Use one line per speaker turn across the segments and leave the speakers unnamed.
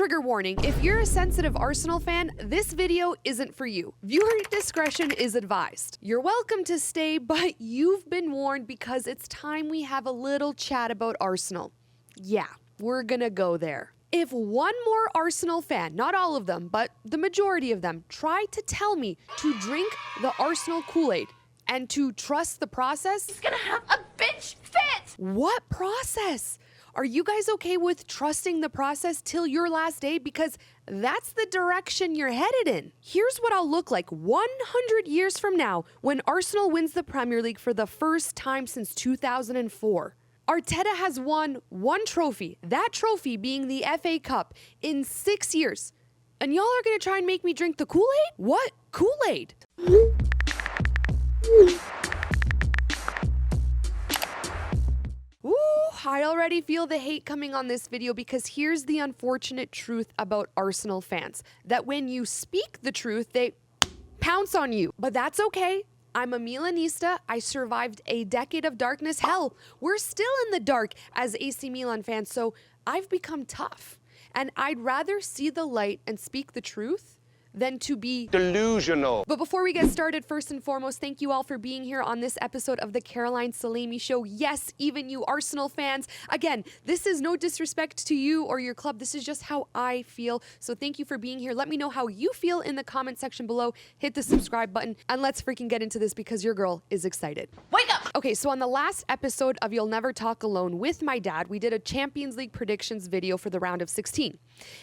Trigger warning, if you're a sensitive Arsenal fan, this video isn't for you. Viewer discretion is advised. You're welcome to stay, but you've been warned because it's time we have a little chat about Arsenal. Yeah, we're gonna go there. If one more Arsenal fan, not all of them, but the majority of them, tried to tell me to drink the Arsenal Kool-Aid and to trust the process,
He's gonna have a bitch fit!
what process? Are you guys okay with trusting the process till your last day? Because that's the direction you're headed in. Here's what I'll look like 100 years from now when Arsenal wins the Premier League for the first time since 2004. Arteta has won one trophy, that trophy being the FA Cup, in 6 years. And y'all are gonna try and make me drink the Kool-Aid? What Kool-Aid? I already feel the hate coming on this video because here's the unfortunate truth about Arsenal fans. That when you speak the truth, they pounce on you. But that's okay. I'm a Milanista. I survived a decade of darkness. Hell, we're still in the dark as AC Milan fans, so I've become tough. And I'd rather see the light and speak the truth than to be delusional. But before we get started, first and foremost, thank you all for being here on this episode of the Caroline Salami Show. Yes, even you Arsenal fans. Again, this is no disrespect to you or your club. This is just how I feel. So thank you for being here. Let me know how you feel in the comment section below. Hit the subscribe button and let's freaking get into this because your girl is excited.
Wake up!
Okay, so on the last episode of You'll Never Talk Alone with my dad, we did a Champions League predictions video for the round of 16.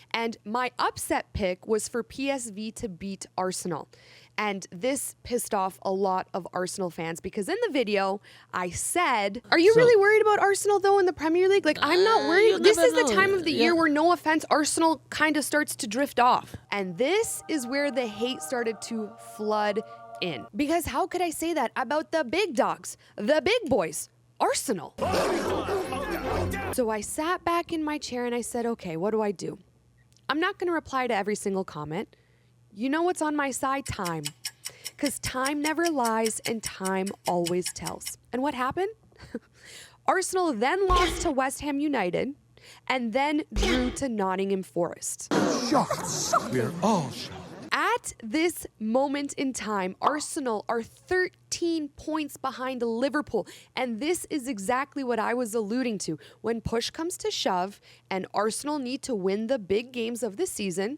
And my upset pick was for PSV to beat Arsenal. And this pissed off a lot of Arsenal fans because in the video, I said, are you really worried about Arsenal though in the Premier League? Like, I'm not worried. This is the time of the year where, no offense, Arsenal kind of starts to drift off. And this is where the hate started to flood in. Because how could I say that about the big dogs, the big boys, Arsenal? So I sat back in my chair and I said, okay, what do I do? I'm not going to reply to every single comment. You know what's on my side? Time. Because time never lies and time always tells. And what happened? Arsenal then lost to West Ham United and then drew to Nottingham Forest.
Shocked. We're all shocked.
At this moment in time, Arsenal are 13 points behind Liverpool. And this is exactly what I was alluding to. When push comes to shove and Arsenal need to win the big games of the season,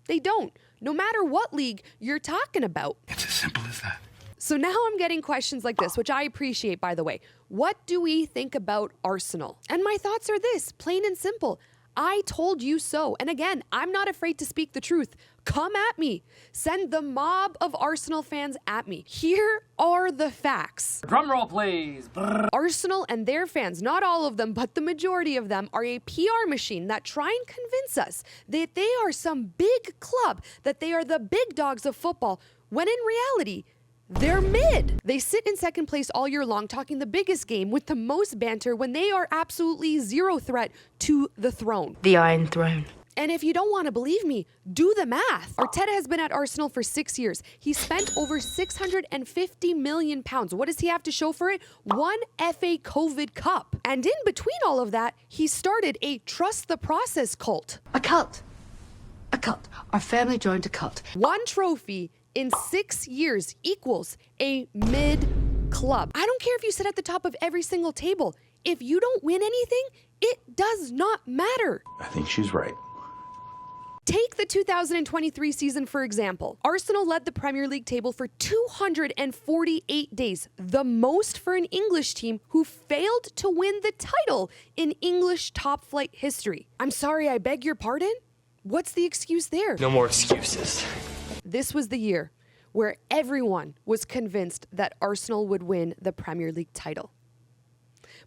they don't. No matter what league you're talking about.
It's as simple as that.
So now I'm getting questions like this, which I appreciate, by the way. What do we think about Arsenal? And my thoughts are this, plain and simple. I told you so. And again, I'm not afraid to speak the truth. Come at me. Send the mob of Arsenal fans at me. Here are the facts.
Drum roll, please.
Arsenal and their fans, not all of them, but the majority of them, are a PR machine that try and convince us that they are some big club, that they are the big dogs of football, when in reality, they're mid. They sit in second place all year long talking the biggest game with the most banter when they are absolutely zero threat to the throne.
The Iron Throne.
And if you don't want to believe me, do the math. Arteta has been at Arsenal for 6 years. He spent over £650 million. What does he have to show for it? One FA COVID Cup. And in between all of that, he started a trust the process cult.
A cult. A cult. Our family joined a cult.
One trophy in 6 years equals a mid club. I don't care if you sit at the top of every single table. If you don't win anything, it does not matter.
I think she's right.
Take the 2023 season, for example. Arsenal led the Premier League table for 248 days, the most for an English team who failed to win the title in English top flight history. I'm sorry, I beg your pardon? What's the excuse there?
No more excuses.
This was the year where everyone was convinced that Arsenal would win the Premier League title.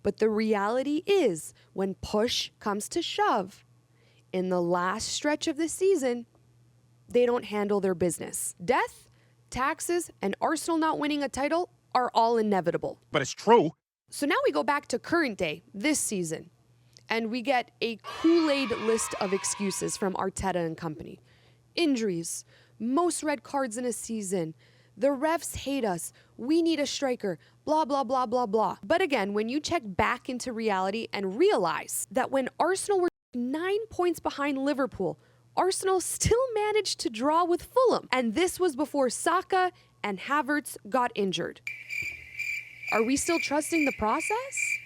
But the reality is, when push comes to shove, in the last stretch of the season, they don't handle their business. Death, taxes, and Arsenal not winning a title are all inevitable.
But it's true.
So now we go back to current day, this season, and we get a Kool-Aid list of excuses from Arteta and company. Injuries, most red cards in a season, the refs hate us, we need a striker, blah, blah, blah, blah, blah. But again, when you check back into reality and realize that when Arsenal were 9 points behind Liverpool, Arsenal still managed to draw with Fulham. And this was before Saka and Havertz got injured. Are we still trusting the process?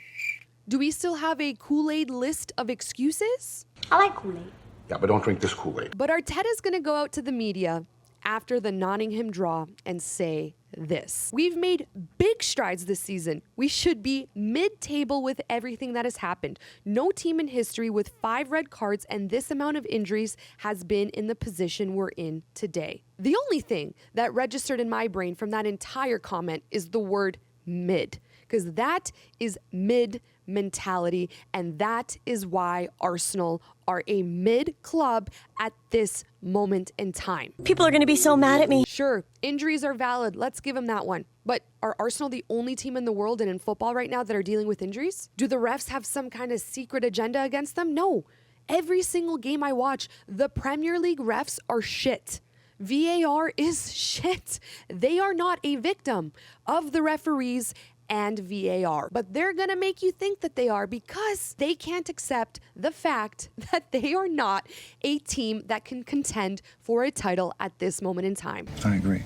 Do we still have a Kool-Aid list of excuses?
I like Kool-Aid.
Yeah, but don't drink this Kool-Aid.
But Arteta's going to go out to the media after the Nottingham draw and say this: we've made big strides this season. We should be mid-table with everything that has happened. No team in history with 5 red cards and this amount of injuries has been in the position we're in today. The only thing that registered in my brain from that entire comment is the word mid, because that is mid mentality, and that is why Arsenal are a mid club at this moment in time.
People are going to be so mad at me.
Sure, injuries are valid. Let's give them that one. But are Arsenal the only team in the world and in football right now that are dealing with injuries? Do the refs have some kind of secret agenda against them? No. Every single game I watch, the Premier League refs are shit. VAR is shit. They are not a victim of the referees and VAR, but they're gonna make you think that they are because they can't accept the fact that they are not a team that can contend for a title at this moment in time.
I agree.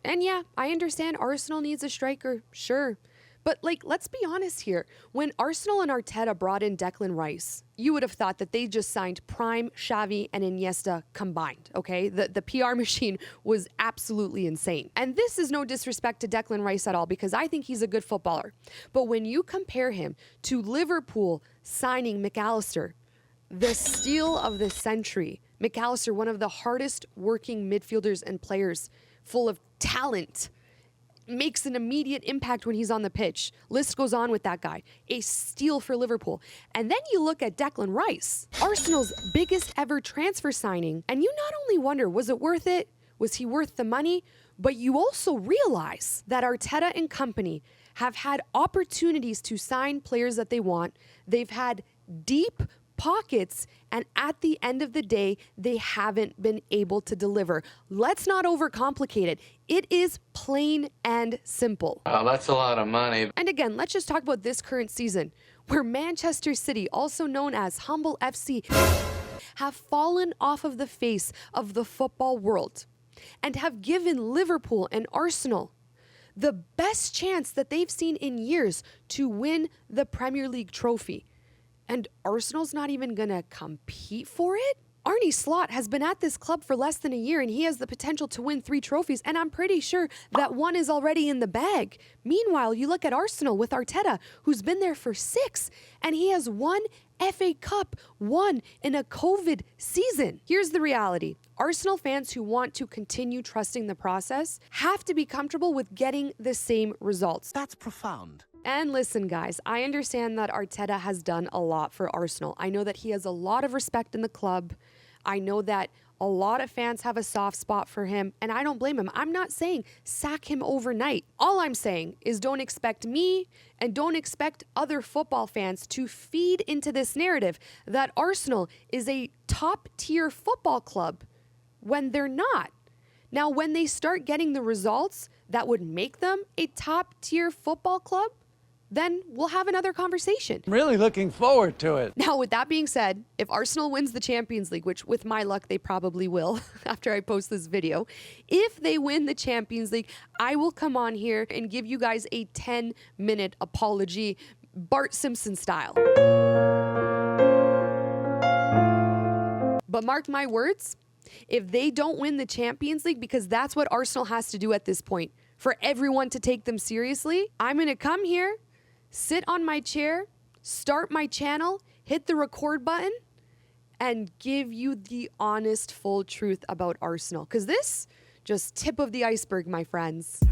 And yeah, I understand Arsenal needs a striker, sure. But let's be honest here. When Arsenal and Arteta brought in Declan Rice, you would have thought that they just signed Prime, Xavi, and Iniesta combined, okay? The PR machine was absolutely insane. And this is no disrespect to Declan Rice at all, because I think he's a good footballer. But when you compare him to Liverpool signing McAllister, the steal of the century, McAllister, one of the hardest working midfielders and players, full of talent, makes an immediate impact when he's on the pitch. List goes on with that guy. A steal for Liverpool. And then you look at Declan Rice, Arsenal's biggest ever transfer signing, and you not only wonder, was it worth it? Was he worth the money? But you also realize that Arteta and company have had opportunities to sign players that they want. They've had deep pockets, and at the end of the day, they haven't been able to deliver. Let's not overcomplicate it. It is plain and simple.
That's a lot of money.
And again, let's just talk about this current season, where Manchester City, also known as Humble FC, have fallen off of the face of the football world and have given Liverpool and Arsenal the best chance that they've seen in years to win the Premier League trophy. And Arsenal's not even going to compete for it? Arne Slot has been at this club for less than a year, and he has the potential to win 3 trophies, and I'm pretty sure that one is already in the bag. Meanwhile, you look at Arsenal with Arteta, who's been there for 6, and he has 1 FA Cup, 1 in a COVID season. Here's the reality. Arsenal fans who want to continue trusting the process have to be comfortable with getting the same results.
That's profound.
And listen, guys, I understand that Arteta has done a lot for Arsenal. I know that he has a lot of respect in the club. I know that a lot of fans have a soft spot for him, and I don't blame him. I'm not saying sack him overnight. All I'm saying is don't expect me and don't expect other football fans to feed into this narrative that Arsenal is a top-tier football club when they're not. Now, when they start getting the results that would make them a top-tier football club, then we'll have another conversation.
I'm really looking forward to it.
Now, with that being said, if Arsenal wins the Champions League, which with my luck, they probably will after I post this video, if they win the Champions League, I will come on here and give you guys a 10-minute apology, Bart Simpson style. But mark my words, if they don't win the Champions League, because that's what Arsenal has to do at this point, for everyone to take them seriously, I'm going to come here, sit on my chair, start my channel, hit the record button, and give you the honest, full truth about Arsenal. Because this, just tip of the iceberg, my friends.